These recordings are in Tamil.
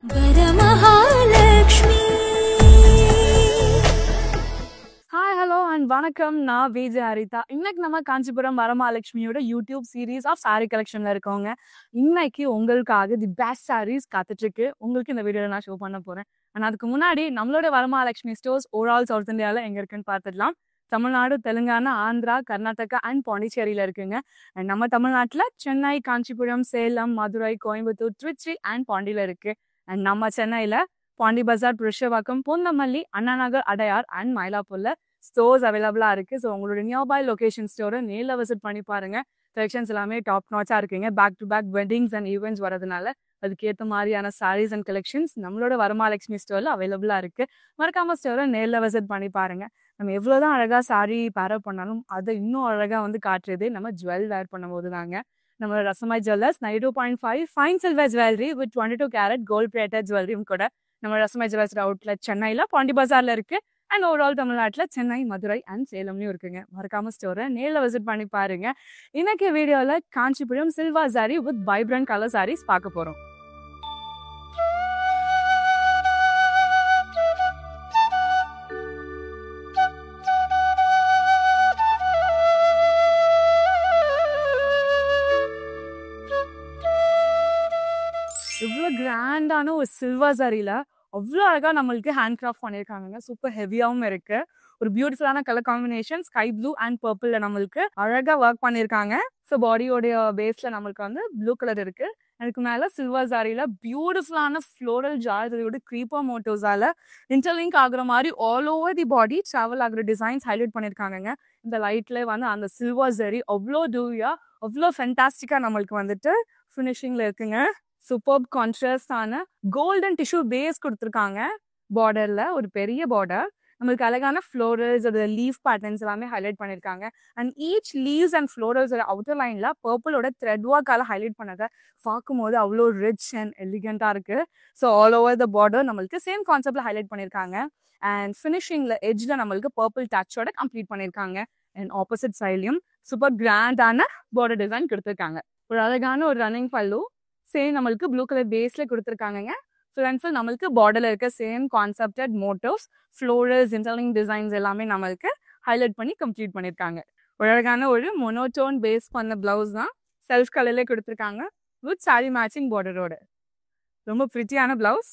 வரமகாலட்சுமி. ஹாய் ஹலோ அண்ட் வணக்கம். நான் விஜய் ஹரிதா. இன்னைக்கு நம்ம காஞ்சிபுரம் வரமகாலட்சுமியோட யூடியூப் சீரீஸ் ஆஃப் சாரி கலெக்ஷன்ல இருக்கோங்க. இன்னைக்கு உங்களுக்காக தி பெஸ்ட் சாரீஸ் காத்துட்டு இருக்கு. உங்களுக்கு இந்த வீடியோல நான் ஷோ பண்ண போறேன். ஆனால் அதுக்கு முன்னாடி நம்மளோட வரமகாலட்சுமி ஸ்டோர்ஸ் ஓவரால் சவுத் இந்தியாவில் எங்க இருக்குன்னு பார்த்துடலாம். தமிழ்நாடு, தெலுங்கானா, ஆந்திரா, கர்நாடகா அண்ட் பாண்டிச்சேரியில இருக்குங்க. அண்ட் நம்ம தமிழ்நாட்டில் சென்னை, காஞ்சிபுரம், சேலம், மதுரை, கோயம்புத்தூர், திருச்சி அண்ட் பாண்டியில இருக்கு. அண்ட் நம்ம சென்னையில பாண்டி பஜார், புருஷவாக்கம், பூந்தமல்லி, அண்ணா நகர், அடையார் அண்ட் மயிலாப்பூர்ல ஸ்டோர்ஸ் அவைலபிளா இருக்கு. ஸோ உங்களோட நியர்பை லொகேஷன் ஸ்டோரை நேரில் விசிட் பண்ணி பாருங்க. கலெக்ஷன்ஸ் எல்லாமே டாப் நாச்சா இருக்குங்க. Back to back weddings and events வரதுனால அதுக்கேற்ற மாதிரியான சாரீஸ் அண்ட் கலெக்ஷன்ஸ் நம்மளோட வரமகாலட்சுமி ஸ்டோர்ல அவைலபிளா இருக்கு. மறக்காம ஸ்டோரை நேரில் விசிட் பண்ணி பாருங்க. நம்ம எவ்வளவுதான் அழகா சாரி பேரப் பண்ணாலும் அதை இன்னும் அழகா காட்டுறதே நம்ம ஜுவல் வேர் பண்ணும்போது தாங்க. நம்ம Rasamay jewellers 92.5 fine silver jewellery with 22 carat gold plated ஜுவல்லரியும் கூட நம்ம ரசமாய் ஜுவல்லர்ஸ் அவுட்லெட் சென்னையில பாண்டி பஜார்ல இருக்கு. அண்ட் ஓவரால் தமிழ்நாட்டில் சென்னை, மதுரை அண்ட் சேலம்லயும் இருக்குங்க. மறக்காம ஸ்டோரை நேரில் விசிட் பண்ணி பாருங்க. இன்னைக்கு வீடியோல Kanchipuram silver sari with vibrant colour saris பார்க்க போறோம். இவ்வளோ கிராண்டான ஒரு சில்வர் சாரியில அவ்வளோ அழகா நம்மளுக்கு ஹேண்ட் கிராஃப்ட் பண்ணியிருக்காங்க. சூப்பர் ஹெவியாகவும் இருக்கு. ஒரு பியூட்டிஃபுல்லான colour combination sky blue and பர்பிள்ல நம்மளுக்கு அழகா ஒர்க் பண்ணியிருக்காங்க. ஸோ பாடியோடைய பேஸ்ல நம்மளுக்கு ப்ளூ கலர் இருக்கு. அதுக்கு மேல சில்வர் சாரியில பியூட்டிஃபுல்லான ஃப்ளோரல் ஜார்ஜரியோட க்ரீப்பர் மோட்டோஸால இன்டர்லிங்க் ஆகுற மாதிரி all over the body travel ஆகுற டிசைன்ஸ் ஹைலைட் பண்ணியிருக்காங்க. இந்த லைட்ல அந்த சில்வர் சாரி அவ்வளோ டூயா அவ்வளோ ஃபென்டாஸ்டிக்கா நம்மளுக்கு ஃபினிஷிங்ல இருக்குங்க. சூப்பர் கான்ட்ராஸ்டான கோல்டன் டிஷ்யூ பேஸ் கொடுத்துருக்காங்க. பார்டர்ல ஒரு பெரிய பார்டர் நம்மளுக்கு அழகான ஃப்ளோரல்ஸ், அது லீஃப் பேட்டர்ன்ஸ் எல்லாமே ஹைலைட் பண்ணியிருக்காங்க. And each leaves and florals outer லைன்ல பர்பிளோட த்ரெட் ஒர்க்கால ஹைலைட் பண்ணதை பார்க்கும்போது அவ்வளோ ரிச் அண்ட் எலிகண்டா இருக்கு. ஸோ ஆல் ஓவர் த பார்டர் நம்மளுக்கு சேம் கான்செப்ட்ல ஹைலைட் பண்ணியிருக்காங்க. அண்ட் ஃபினிஷிங்ல எட்ஜ்ல நம்மளுக்கு பர்பிள் டச்சோட கம்ப்ளீட் பண்ணியிருக்காங்க. அண்ட் ஆப்போசிட் சைட்லயும் சூப்பர் கிராண்டான பார்டர் டிசைன் கொடுத்துருக்காங்க. ஒரு அழகான ஒரு ரன்னிங் பல்லு சேம் நம்மளுக்கு ப்ளூ கலர் பேஸ்ல கொடுத்துருக்காங்க. ஃபுல் அண்ட் ஃபுல் நம்மளுக்கு பார்டர்ல இருக்க சேம் கான்செப்டட் மோட்டோஸ், ஃப்ளோரல்ஸ், இன்டர்லிங்க் டிசைன்ஸ் எல்லாமே நம்மளுக்கு ஹைலைட் பண்ணி கம்ப்ளீட் பண்ணியிருக்காங்க. ஒரு அழகான ஒரு மொனோட்டோன் பேஸ் பண்ண பிளவுஸ் தான் செல்ஃப் கலர்ல கொடுத்துருக்காங்க வித் சாரி மேட்சிங் பார்டரோட. ரொம்ப பிரிட்டியான பிளவுஸ்.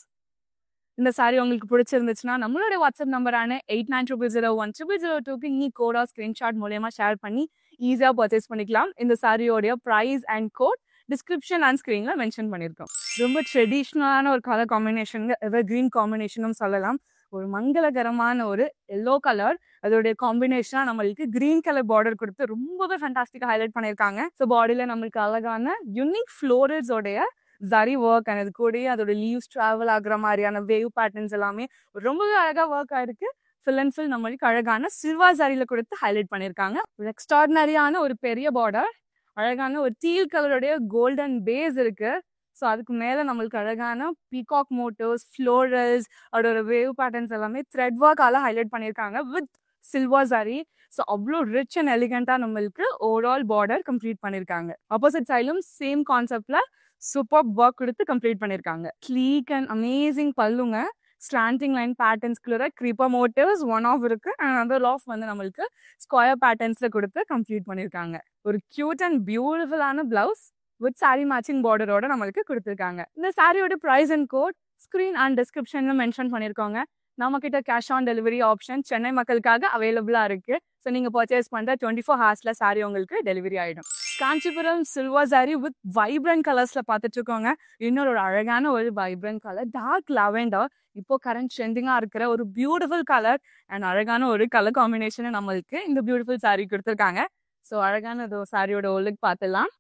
இந்த சாரி உங்களுக்கு பிடிச்சிருந்துச்சுன்னா நம்மளோட வாட்ஸ்அப் நம்பரான 8900010002க்கு நீ கோடா ஸ்கிரீன்ஷாட் மூலமா ஷேர் பண்ணி ஈஸியா பர்ச்சேஸ் பண்ணிக்கலாம். இந்த சாரியோடைய price and code description and ஸ்க்ரீன்ல மென்ஷன் பண்ணியிருக்கோம். ரொம்ப ட்ரெடிஷ்னலான ஒரு கலர் காம்பினேஷன், எவர் கிரீன் காம்பினேஷனும் சொல்லலாம். ஒரு மங்களகரமான ஒரு எல்லோ கலர் அதோடைய காம்பினேஷனா நம்மளுக்கு கிரீன் கலர் பார்டர் கொடுத்து ரொம்பவே ஃபேண்டாஸ்டிக்கா ஹைலைட் பண்ணியிருக்காங்க. ஸோ பாடியில நம்மளுக்கு அழகான யூனிக் ஃப்ளோரல்ஸோடைய ஜரி ஒர்க் அண்ட் அது கூட அதோட லீவ்ஸ் டிராவல் ஆகுற மாதிரியான வேவ் பேட்டர்ன்ஸ் எல்லாமே ரொம்பவே அழகா ஒர்க் ஆயிருக்கு. ஃபுல் அண்ட் ஃபுல் நம்மளுக்கு அழகான சில்வர் சாரியில கொடுத்து ஹைலைட் பண்ணியிருக்காங்க. ஒரு எக்ஸ்ட்ராடினரியான ஒரு பெரிய பார்டர், அழகான ஒரு டீல் கலருடைய கோல்டன் பேஸ் இருக்கு. ஸோ அதுக்கு மேல நம்மளுக்கு அழகான பீகாக் மோட்டோஸ், ஃப்ளோரல்ஸ், அதோட வேவ் பேட்டர்ன்ஸ் எல்லாமே த்ரெட் ஒர்க்கால ஹைலைட் பண்ணியிருக்காங்க வித் சில்வர் சாரி. ஸோ அவ்வளோ ரிச் அண்ட் எலிகண்டா நம்மளுக்கு ஓவரால் பார்டர் கம்ப்ளீட் பண்ணியிருக்காங்க. ஆப்போசிட் சைடும் சேம் கான்செப்ட்ல சூப்பர் ஒர்க் கொடுத்து கம்ப்ளீட் பண்ணியிருக்காங்க. ஸ்லீக் அண்ட் அமேசிங் பல்லுங்க. ஸ்டாண்டிங் லைன் பேட்டர்ன்ஸ்குள்ள க்ரீப்பர் மோட்டிவ்ஸ் ஒன் ஆஃப் இருக்கு. அண்ட் அதர் ஆஃப் நம்மளுக்கு ஸ்கொயர் பேட்டர்ன்ஸ்ல கொடுத்து கம்ப்ளீட் பண்ணியிருக்காங்க. ஒரு கியூட் அண்ட் பியூட்டிஃபுல்லான பிளவுஸ் வித் சாரி மேட்சிங் பார்டரோட நம்மளுக்கு கொடுத்துருக்காங்க. இந்த சாரியோட price and code screen and டிஸ்கிரிப்ஷன்ல மென்ஷன் பண்ணியிருக்கோங்க. நம்ம கிட்ட cash on delivery option Chennai மக்களுக்காக அவைலபிளா இருக்கு. ஸோ நீங்க பர்ச்சேஸ் பண்ற 24 ஹார்ஸ்ல சாரி உங்களுக்கு டெலிவரி ஆயிடும். Kanchipuram silver sari with vibrant கலர்ஸ்ல பார்த்துட்டு இருக்கோங்க. இன்னொரு ஒரு அழகான ஒரு வைப்ரண்ட் கலர் டார்க் லாவெண்டர், இப்போ கரண்ட் ட்ரெண்டிங்கா இருக்கிற ஒரு பியூட்டிஃபுல் கலர் அண்ட் அழகான ஒரு கலர் காம்பினேஷனை நம்மளுக்கு இந்த பியூட்டிஃபுல் சாரி கொடுத்துருக்காங்க. ஸோ அழகான சாரியோட ஒல்லுக்கு பார்த்துலாம்.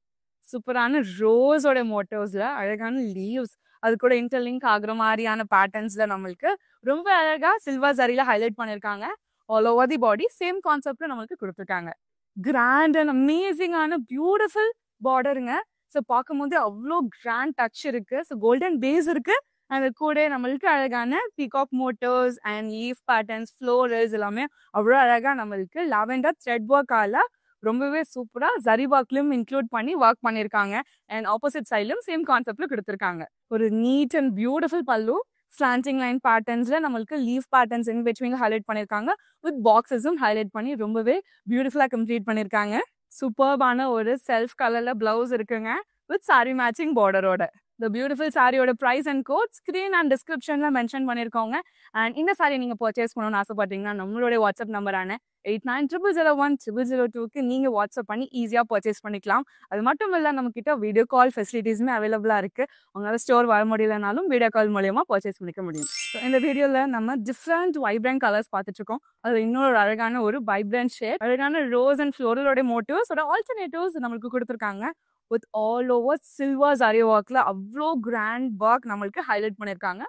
சூப்பரான ரோஸோட மோட்டோஸ்ல அழகான லீவ்ஸ், அது கூட இன்டர்லிங்க் ஆகுற மாதிரியான பேட்டர்ன்ஸ்ல நம்மளுக்கு ரொம்ப அழகா சில்வர் சாரியில ஹைலைட் பண்ணியிருக்காங்க. All over the body same கான்செப்ட்ல நம்மளுக்கு கொடுத்துருக்காங்க. கிராண்ட் அண்ட் அமேசிங்கான பியூட்டிஃபுல் பார்டருங்க. ஸோ பார்க்கும்போது அவ்வளோ கிராண்ட் டச் இருக்கு. ஸோ கோல்டன் பேஸ் இருக்கு. அது கூட நம்மளுக்கு அழகான peacock motifs and leaf patterns, florals எல்லாமே அவ்வளோ அழகா நம்மளுக்கு லாவெண்டர் த்ரெட் ஒர்க்கால ரொம்பவே சூப்பரா ஜரி ஒர்க்லயும் இன்க்ளூட் பண்ணி ஒர்க் பண்ணியிருக்காங்க. அண்ட் ஆப்போசிட் சைட்லயும் சேம் கான்செப்ட்ல கொடுத்துருக்காங்க. ஒரு neat and beautiful pallu, slanting line பேட்டர்ன்ஸ்ல நம்மளுக்கு leaf patterns in between highlight பண்ணியிருக்காங்க. வித் பாக்ஸஸும் ஹைலைட் பண்ணி ரொம்பவே பியூட்டிஃபுல்லா கம்ப்ளீட் பண்ணியிருக்காங்க. சூப்பர்பான ஒரு செல்ஃப் கலர்ல பிளவுஸ் இருக்குங்க வித் சாரி மேட்சிங் பார்டரோட. இந்த பியூட்டிஃபுல் சாரியோட price and code screen and டிஸ்கிரிப்ஷன்ல மென்ஷன் பண்ணிருக்கோங்க. அண்ட் இந்த சாரி நீங்க பர்ச்சேஸ் பண்ணணும்னு ஆசைப்பட்டீங்கன்னா நம்மளுடைய வாட்ஸ்அப் நம்பரான 8900010002க்கு நீங்க வாட்ஸ்அப் பண்ணி ஈஸியா பர்ச்சேஸ் பண்ணிக்கலாம். அது மட்டும் இல்ல, நம்ம கிட்ட வீடியோ கால் ஃபெசிலிட்டிஸுமே அவைலபிளா இருக்கு. உங்களால ஸ்டோர் வர முடியலனாலும் வீடியோ கால் மூலியமா பர்ச்சேஸ் பண்ணிக்க முடியும். இந்த வீடியோல நம்ம டிஃப்ரெண்ட் வைப்ரண்ட் கலர்ஸ் பார்த்துட்டு இருக்கோம். அது இன்னொரு அழகான ஒரு வைப்ரண்ட் ஷேட், அழகான ரோஸ் அண்ட் ஃப்ளோரலோட மோட்டிவ்ஸ் ஆல்டர்னேட்டிவ்ஸ் நம்மளுக்கு கொடுத்துருக்காங்க. With all over silver zari ஒர்க்ல அவ்வளோ கிராண்ட் ஒர்க் நம்மளுக்கு ஹைலைட் பண்ணியிருக்காங்க.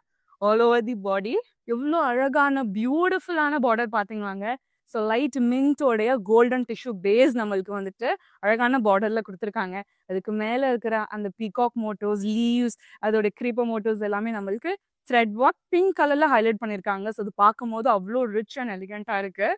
ஆல் ஓவர் தி பாடி எவ்வளோ அழகான பியூட்டிஃபுல்லான பார்டர் பார்த்தீங்களாங்க. ஸோ லைட் மின்ட்டோடைய கோல்டன் டிஷ்யூ பேஸ் நம்மளுக்கு வந்துட்டு அழகான பார்டர்ல கொடுத்துருக்காங்க. அதுக்கு மேலே இருக்கிற அந்த பீகாக் மோட்டோஸ், லீவ்ஸ், அதோட கிரீப்பர் மோட்டோஸ் எல்லாமே நம்மளுக்கு த்ரெட் ஒர்க் பிங்க் கலர்ல ஹைலைட் பண்ணியிருக்காங்க. ஸோ அது பார்க்கும்போது அவ்வளோ ரிச் அண்ட் எலிகண்டா இருக்கு.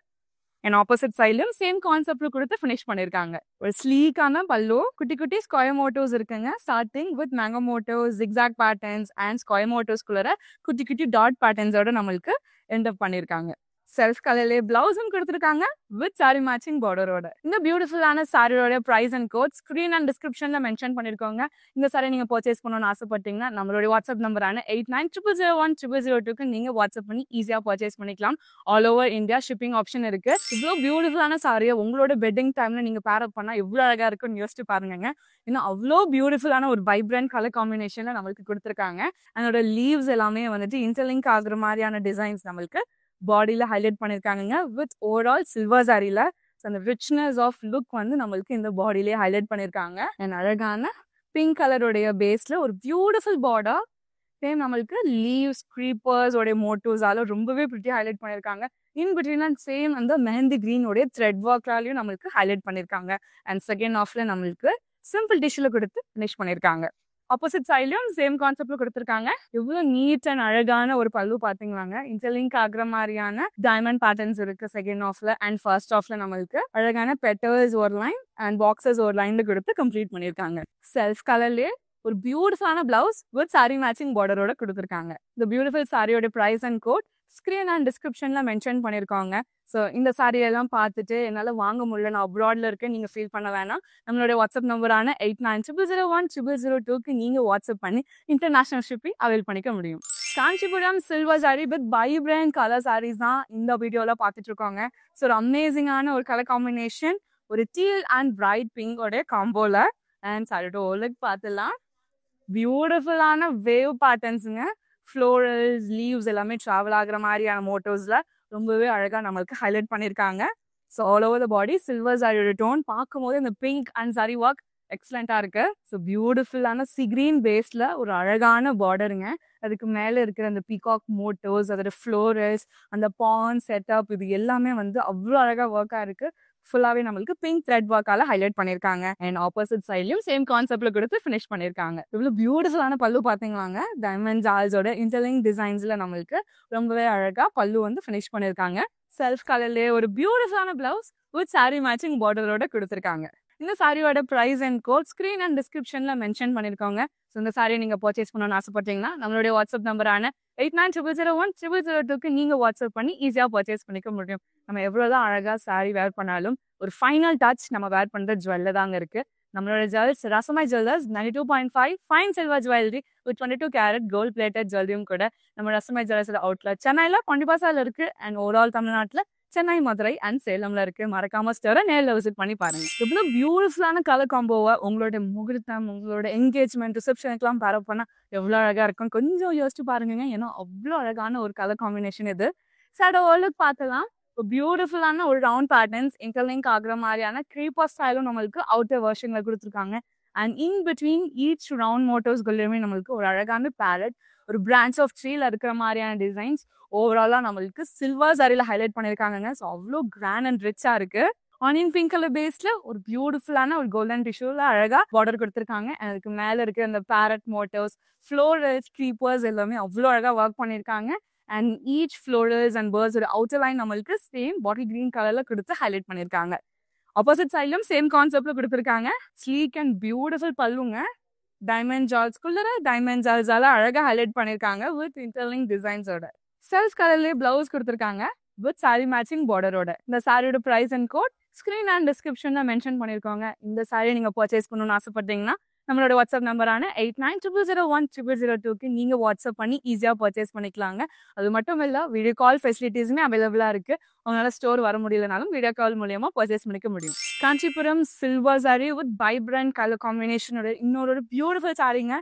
அண்ட் ஆப்போசிட் சைட்லயும் சேம் கான்செப்ட்ல கொடுத்து ஃபினிஷ் பண்ணிருக்காங்க. ஒரு ஸ்லீக்கான பல்லு, குட்டி குட்டி ஸ்கொயர் மோட்டோஸ் இருக்குங்க. Starting with mango motifs, zigzag patterns and square மோட்டோஸ்குள்ள குட்டி குட்டி டாட் பேட்டர்ன்ஸோட நம்மளுக்கு எண்ட் அப் பண்ணிருக்காங்க. செல்ஃப் கலர்லேயே பிளவுஸும் கொடுத்துருக்காங்க வித் சாரி மேட்சிங் பார்டரோட. இந்த பியூட்டிஃபுல்லான சாரியோட price and code screen and டிஸ்கிரிப்ஷன்ல மென்ஷன் பண்ணிருக்கோங்க. இந்த சாரி நீங்க பர்ச்சேஸ் பண்ணணும்னு ஆசைப்பட்டீங்கன்னா நம்மளுடைய வாட்ஸ்அப் நம்பரான 8900010002க்கு நீங்க வாட்ஸ்அப் பண்ணி ஈஸியா பர்ச்சேஸ் பண்ணிக்கலாம். All over India shipping option இருக்கு. இவ்வளோ பியூட்டிஃபுல்லான சாரியை உங்களோட பெட்டிங் டைம்ல நீங்க பேர் அப் பண்ணா எவ்வளவு அழகா இருக்குன்னு யோசிச்சு பாருங்க. இன்னும் அவ்வளோ பியூட்டிஃபுல்லான ஒரு வைப்ரண்ட் கலர் காம்பினேஷன்ல நம்மளுக்கு கொடுத்துருக்காங்க. அதோட லீவ்ஸ் எல்லாமே வந்துட்டு இன்டர்லிங்க் ஆகுற மாதிரியான டிசைன்ஸ் நம்மளுக்கு பாடியில ஹைலைட் பண்ணிருக்காங்க வித் ஓவரால் சில்வர் சாரியில. அந்த ரிச்னஸ் ஆஃப் லுக் வந்து நம்மளுக்கு இந்த பாடியிலேயே ஹைலைட் பண்ணிருக்காங்க. அண்ட் அழகான பிங்க் கலருடைய பேஸ்ல ஒரு பியூட்டிஃபுல் பார்டர், சேம் நம்மளுக்கு லீவ்ஸ், க்ரீப்பர்ஸ் உடைய மோட்டிவ்ஸால ரொம்பவே பிரிட்டி ஹைலைட் பண்ணிருக்காங்க. இன் பிட்வீன் சேம் அந்த மெஹந்தி கிரீன் உடைய த்ரெட் ஒர்க்லாலையும் நம்மளுக்கு ஹைலைட் பண்ணிருக்காங்க. அண்ட் செகண்ட் ஆஃப்ல நம்மளுக்கு சிம்பிள் டிஷ்ல கொடுத்து ஃபினிஷ் பண்ணிருக்காங்க. ஆப்போசிட் சைட்லயும் சேம் கான்செப்ட்ல கொடுத்துருக்காங்க. எவ்வளவு நீட் அண்ட் அழகான ஒரு பல்லு பாத்தீங்களாங்க. இன்டர்லிங்க் ஆகுற மாதிரியான டைமண்ட் பேட்டர்ன்ஸ் இருக்கு செகண்ட் ஆஃப்ல. அண்ட் ஃபர்ஸ்ட் ஆஃப்ல நம்மளுக்கு அழகான பெட்டல்ஸ் ஒரு லைன் அண்ட் பாக்ஸஸ் ஒரு லைன்ல கொடுத்து கம்ப்ளீட் பண்ணிருக்காங்க. செல்ஃப் கலர்லயே ஒரு பியூட்டிஃபுல்லான பிளவுஸ் வித் சாரி மேட்சிங் பார்டரோட கொடுத்துருக்காங்க. இந்த பியூட்டிஃபுல் சாரியோட price and code screen and டிஸ்கிரிப்ஷன்ல மென்ஷன் பண்ணிருக்காங்க. ஸோ இந்த சாரி எல்லாம் பார்த்துட்டு என்னால் வாங்க முடியல, நான் அப்ராட்ல இருக்கேன், நீங்க ஃபீல் பண்ண வேணாம். நம்மளோட வாட்ஸ்அப் நம்பரான 8900010002க்கு நீங்க வாட்ஸ்அப் பண்ணி இன்டர்நேஷனல் ஷிப்பிங் அவைல் பண்ணிக்க முடியும். Kanchipuram silver sari with vibrant colour saris தான் இந்த வீடியோல பார்த்துட்டு இருக்கோங்க. ஸோ ஒரு அமேசிங்கான ஒரு கலர் காம்பினேஷன், ஒரு டீல் அண்ட் பிரைட் பிங்கோட காம்போல. அண்ட் சாரியோட ஓலுக்கு பார்த்துலாம் பியூட்டிஃபுல்லான வேவ் பேட்டர்ன்ஸுங்க. ஃப்ளோரல்ஸ், லீவ்ஸ் எல்லாமே ட்ராவல் ஆகுற மாதிரியான மோட்டோஸ்ல ரொம்பவே அழகா நம்மளுக்கு ஹைலைட் பண்ணிருக்காங்க. So all over the body silver சாரியோட டோன் பார்க்கும்போது இந்த பிங்க் அண்ட் சாரி ஒர்க் எக்ஸலண்டா இருக்கு. ஸோ பியூட்டிஃபுல்லான சி கிரீன் பேஸ்ல ஒரு அழகான பார்டருங்க. அதுக்கு மேல இருக்கிற அந்த பீகாக் மோட்டோஸ், அதோட ஃப்ளோரல்ஸ், அந்த பான் செட்டப், இது எல்லாமே வந்து அவ்வளோ அழகா ஒர்க்கா இருக்கு. ஃபுல்லாவே நம்மளுக்கு பிங்க் த்ரெட் ஒர்க்கால ஹைலைட் பண்ணிருக்காங்க. அண்ட் ஆப்போசிட் சைட்லயும் சேம் கான்செப்ட்ல கொடுத்து ஃபினிஷ் பண்ணிருக்காங்க. இவ்வளவு பியூட்டிஃபுல்லான பல்லு பாத்தீங்களாங்க. டைமண்ட் ஜால்ஸோட இன்டர்லிங்க் டிசைன்ஸ்ல நம்மளுக்கு ரொம்பவே அழகா பல்லு வந்து ஃபினிஷ் பண்ணிருக்காங்க. செல்ஃப் கலர்லயே ஒரு பியூட்டிஃபுல்லான பிளவுஸ் வித் சாரி மேட்சிங் பார்டரோட கொடுத்துருக்காங்க. இந்த சாரியோட price and code screen and டிஸ்கிரிப்ஷன்ல மென்ஷன் பண்ணிருக்காங்க. ஸோ இந்த சாரியை நீங்க பர்ச்சேஸ் பண்ணணும்னு ஆசைப்பட்டீங்கன்னா நம்மளுடைய வாட்ஸ்அப் நம்பரான 8900010002க்கு நீங்க வாட்ஸ்அப் பண்ணி ஈஸியா பர்ச்சேஸ் பண்ணிக்க முடியும். நம்ம எவ்வளவுதான் அழகா சாரி வேர் பண்ணாலும் ஒரு ஃபைனல் டச் நம்ம வேர் பண்ற ஜுவல்ல தாங்க இருக்கு. நம்மளோட jewels Rasamay jewellers 92.5 fine silver jewellery with 22 carat gold plated ஜுவல்லரியும் கூட நம்ம ரசமாய் ஜுவல்லர்ஸ் அவுட்லெட் சென்னையில கொண்டிபாசால இருக்கு. அண்ட் ஓவரால் தமிழ்நாட்டுல சென்னை, மதுரை அண்ட் சேலம்ல இருக்கு. மறக்காம ஸ்டோரை நேரில் விசிட் பண்ணி பாருங்க. இவ்வளவு பியூட்டிஃபுல்லான கலர் காம்போவை உங்களோட முகூர்த்தம், உங்களோட என்கேஜ்மெண்ட், ரிசப்ஷனுக்குலாம் பேர் பண்ணா எவ்வளவு அழகா இருக்கும் கொஞ்சம் யோசிச்சு பாருங்க. ஏன்னா அவ்வளோ அழகான ஒரு கலர் காம்பினேஷன் இது. சார் ஓலுக்கு பார்த்தலாம் பியூட்டிஃபுல்லான ஒரு ரவுண்ட் பேட்டர்ன்ஸ் இன்டர்லிங்க் ஆகுற மாதிரியான க்ரீப்பர் ஸ்டைலும் நம்மளுக்கு அவுட்டர் வெர்ஷன்ல கொடுத்துருக்காங்க. And in between each round மோட்டோஸ்குள்ளேயுமே நம்மளுக்கு ஒரு அழகான பேரட், ஒரு பிரான்ச் ஆஃப் ட்ரீல இருக்கிற மாதிரியான டிசைன்ஸ் ஓவராலா நம்மளுக்கு சில்வர் சாரியில ஹைலைட் பண்ணிருக்காங்க. ஸோ அவ்வளோ கிராண்ட் அண்ட் ரிச்சா இருக்கு. ஆனியன் பிங்க் கலர் பேஸ்ல ஒரு பியூட்டிஃபுல்லான ஒரு கோல்டன் டிஷ்யூல அழகா பார்டர் கொடுத்துருக்காங்க. அதுக்கு மேல இருக்க அந்த பேரட் மோட்டோஸ், ஃப்ளோரல்ஸ், க்ரீப்பர்ஸ் எல்லாமே அவ்வளோ அழகா ஒர்க் பண்ணிருக்காங்க. And each florals and birds ஒரு அவுட்டர் லைன் நம்மளுக்கு சேம் பாட்டில் கிரீன் கலர்ல கொடுத்து ஹைலைட் பண்ணிருக்காங்க. ஆப்போசிட் சைட்லயும் சேம் கான்செப்ட்ல கொடுத்துருக்காங்க. ஸ்லீக் அண்ட் பியூட்டிஃபுல் பல்லுங்க. டைமண்ட் ஜால்ஸ்குள்ள டைமண்ட் ஜால்ஸால அழகா ஹைலைட் பண்ணிருக்காங்க வித் இன்டர்லிங்க் டிசைன்ஸோட. செல்ஃப் கலர்லயே பிளவுஸ் கொடுத்துருக்காங்க வித் சாரி மேட்சிங் பார்டரோட. இந்த சாரியோட price and code screen and டிஸ்கிரிப்ஷன்ல மென்ஷன் பண்ணிருக்கோங்க. இந்த சாரி நீங்க பர்ச்சேஸ் பண்ணணும்னு ஆசைப்பட்டீங்கன்னா நம்மளோட வாட்ஸ்அப் நம்பரான 8900010002க்கு நீங்க வாட்ஸ்அப் பண்ணி ஈஸியா பர்ச்சேஸ் பண்ணிக்கலாங்க. அது மட்டும் இல்ல வீடியோ கால் ஃபெசிலிட்டிஸுமே அவைலபிளா இருக்கு. உங்களால ஸ்டோர் வர முடியலனாலும் வீடியோ கால் மூலியமா பர்ச்சேஸ் பண்ணிக்க முடியும். Kanchipuram silver sari with vibrant colour காம்பினேஷனோட இன்னொரு பியூட்டிஃபுல் சாரிங்க.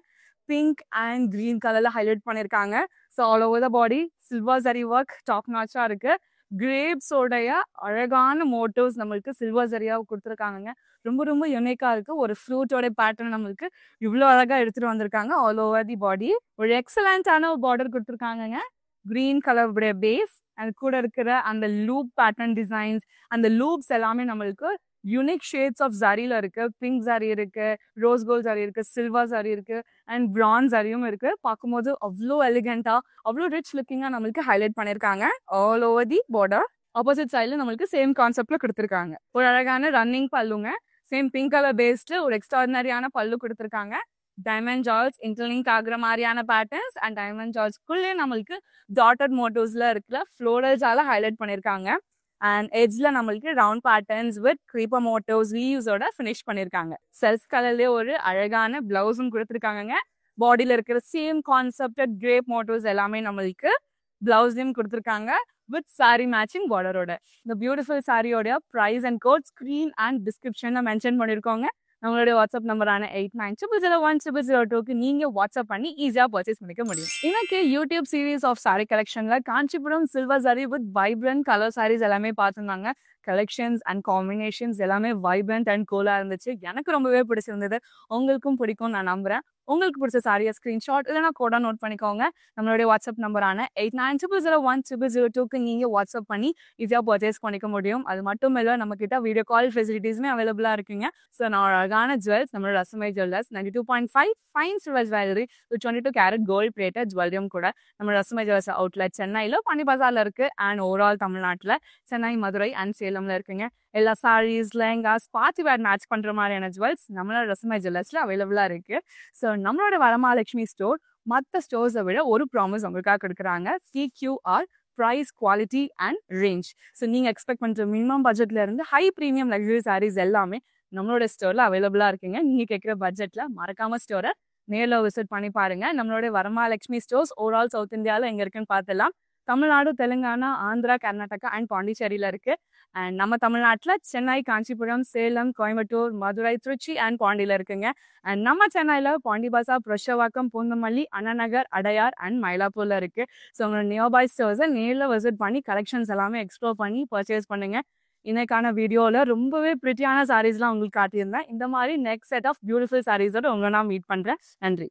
பிங்க் அண்ட் கிரீன் கலர்ல ஹைலைட் பண்ணிருக்காங்க. So all over the body silver sari work top நாச்சா இருக்கு. கிரேப்ஸோடைய அழகான மோட்டிவ்ஸ் நம்மளுக்கு சில்வர் சரியா கொடுத்துருக்காங்க. ரொம்ப ரொம்ப யுனிக்கா இருக்கு. ஒரு ஃப்ரூட்டோட பேட்டர்ன் நம்மளுக்கு இவ்வளோ அழகா எடுத்துட்டு வந்திருக்காங்க. ஆல் ஓவர் தி பாடி ஒரு எக்ஸலண்டான ஒரு பார்டர் கொடுத்துருக்காங்க. கிரீன் கலர் பேஸ் அது கூட இருக்கிற அந்த லூப் பேட்டர்ன் டிசைன்ஸ், அந்த லூப்ஸ் எல்லாமே நம்மளுக்கு யூனிக் ஷேட்ஸ் ஆஃப் ஜரியில இருக்கு. பிங்க் ஜரி இருக்கு, ரோஸ் கோல்ட் ஜரி இருக்கு, சில்வர் ஜரி இருக்கு அண்ட் பிரான்ஸ் ஜரியும் இருக்கு. பார்க்கும்போது அவ்வளோ எலிகண்டா அவ்வளோ ரிச் லுக்கிங்கா நம்மளுக்கு ஹைலைட் பண்ணிருக்காங்க. All over the border opposite சைட்ல நம்மளுக்கு சேம் கான்செப்ட்ல கொடுத்துருக்காங்க. ஒரு அழகான ரன்னிங் பல்லுங்க. சேம் பிங்க் கலர் பேஸ்டு ஒரு எக்ஸ்ட்ராடினரியான பல்லு கொடுத்துருக்காங்க. டைமண்ட் ஜால்ஸ் இன்டர்லிங்க் ஆகுற மாதிரியான பேட்டர்ன்ஸ் அண்ட் டைமண்ட் ஜால்ஸ்குள்ளே நம்மளுக்கு டாட்டட் மோட்டிவ்ஸ்ல இருக்கிற ஃப்ளோரல்ஸால ஹைலைட் பண்ணிருக்காங்க. அண்ட் எட்ஜ்ல நம்மளுக்கு round patterns with creeper motifs லீவ்ஸோட ஃபினிஷ் பண்ணிருக்காங்க. செல்ஃப் கலர்லயே ஒரு அழகான பிளவுஸும் கொடுத்துருக்காங்க. பாடியில இருக்கிற சேம் கான்செப்டட் கிரேப் மோட்டிவ்ஸ் எல்லாமே நம்மளுக்கு பிளவுஸ்லயும் கொடுத்துருக்காங்க வித் சாரி மேட்சிங் பார்டரோட. இந்த பியூட்டிஃபுல் சாரியோட price and code screen and டிஸ்கிரிப்ஷன்ல மென்ஷன் பண்ணிருக்கோங்க. நம்மளுடைய வாட்ஸ்அப் நம்பரான 8900010002க்கு நீங்க வாட்ஸ்அப் பண்ணி ஈஸியா பர்ச்சேஸ் பண்ணிக்க முடியும். இன்னைக்கு யூடியூப் சீரீஸ் ஆஃப் சாரி கலெக்ஷன்ல Kanchipuram silver sari with vibrant colour saris எல்லாமே பார்த்துருந்தாங்க. கலெக்ஷன்ஸ் அண்ட் காம்பினேஷன்ஸ் எல்லாமே வைப்ரண்ட் அண்ட் கூலா இருந்துச்சு. எனக்கு ரொம்பவே பிடிச்சிருந்தது. உங்களுக்கும் பிடிக்கும் நான் நம்புறேன். உங்களுக்கு பிடிச்ச சாரியை ஸ்கிரீன்ஷாட் இல்லைனா கோடா நோட் பண்ணிக்கோங்க. நம்மளுடைய வாட்ஸ்அப் நம்பரான 8900010002க்கு நீங்க வாட்ஸ்அப் பண்ணி ஈஸியா பர்ச்சேஸ் பண்ணிக்க முடியும். அது மட்டும் இல்ல நம்ம கிட்ட வீடியோ கால் ஃபெசிலிட்டிஸுமே அவைலபிளா இருக்குங்க. ஸோ நான் அழகான ஜுவல்ஸ் நம்மளோட Rasamay jewellers 92.5 fine silver jewellery 22 carat gold plated ஜுவல்லரியும் கூட நம்ம ரசமை ஜுவல்ஸ் அவுட்லெட் சென்னையில பனி பசார்ல இருக்கு அண்ட் ஓவரால் தமிழ்நாட்டில் சென்னை, மதுரை அண்ட் சேலம்ல இருக்குங்க. எல்லா saris, lehengas, party wear match பண்ற மாதிரியான ஜுவல்ஸ் நம்மளோட ரசமை ஜுவல்லர்ஸ்ல அவைலபிளா இருக்கு. ஸோ நம்மளோட வரமகாலட்சுமி ஸ்டோர் மற்ற ஸ்டோர்ஸை விட ஒரு ப்ராமிஸ் உங்களுக்காக கொடுக்குறாங்க. CQR price, quality and range. So நீங்கள் எக்ஸ்பெக்ட் பண்ணுற மினிமம் பட்ஜெட்ல இருந்து ஹை ப்ரீமியம் லக்ஸரி சாரீஸ் எல்லாமே நம்மளோட ஸ்டோர்ல அவைலபிளா இருக்குங்க. நீங்க கேட்குற பட்ஜெட்ல மறக்காம ஸ்டோரை நேரில் விசிட் பண்ணி பாருங்க. நம்மளோட வரமகாலட்சுமி ஸ்டோர்ஸ் ஓவரால் சவுத் இந்தியாவில் எங்க இருக்குன்னு பார்த்துலாம். தமிழ்நாடு, தெலுங்கானா, ஆந்திரா, கர்நாடகா அண்ட் பாண்டிச்சேரியில இருக்கு. அண்ட் நம்ம தமிழ்நாட்டில் சென்னை, காஞ்சிபுரம், சேலம், கோயம்புத்தூர், மதுரை, திருச்சி அண்ட் பாண்டியில இருக்குங்க. அண்ட் நம்ம சென்னையில பாண்டி பசார், புரஷவாக்கம், பூந்தமல்லி, அண்ணாநகர், அடையார் அண்ட் மயிலாப்பூர்ல இருக்கு. ஸோ உங்களோட நியர்பை ஸ்டோர்ஸை நேரில் விசிட் பண்ணி கலெக்ஷன்ஸ் எல்லாமே எக்ஸ்ப்ளோர் பண்ணி பர்ச்சேஸ் பண்ணுங்க. இன்னைக்கான வீடியோவில் ரொம்பவே பிரிட்டியான சாரீஸ்லாம் உங்களுக்கு காட்டியிருந்தேன். இந்த மாதிரி நெக்ஸ்ட் செட் ஆஃப் பியூட்டிஃபுல் சாரீஸோட உங்களை நான் மீட் பண்றேன். நன்றி.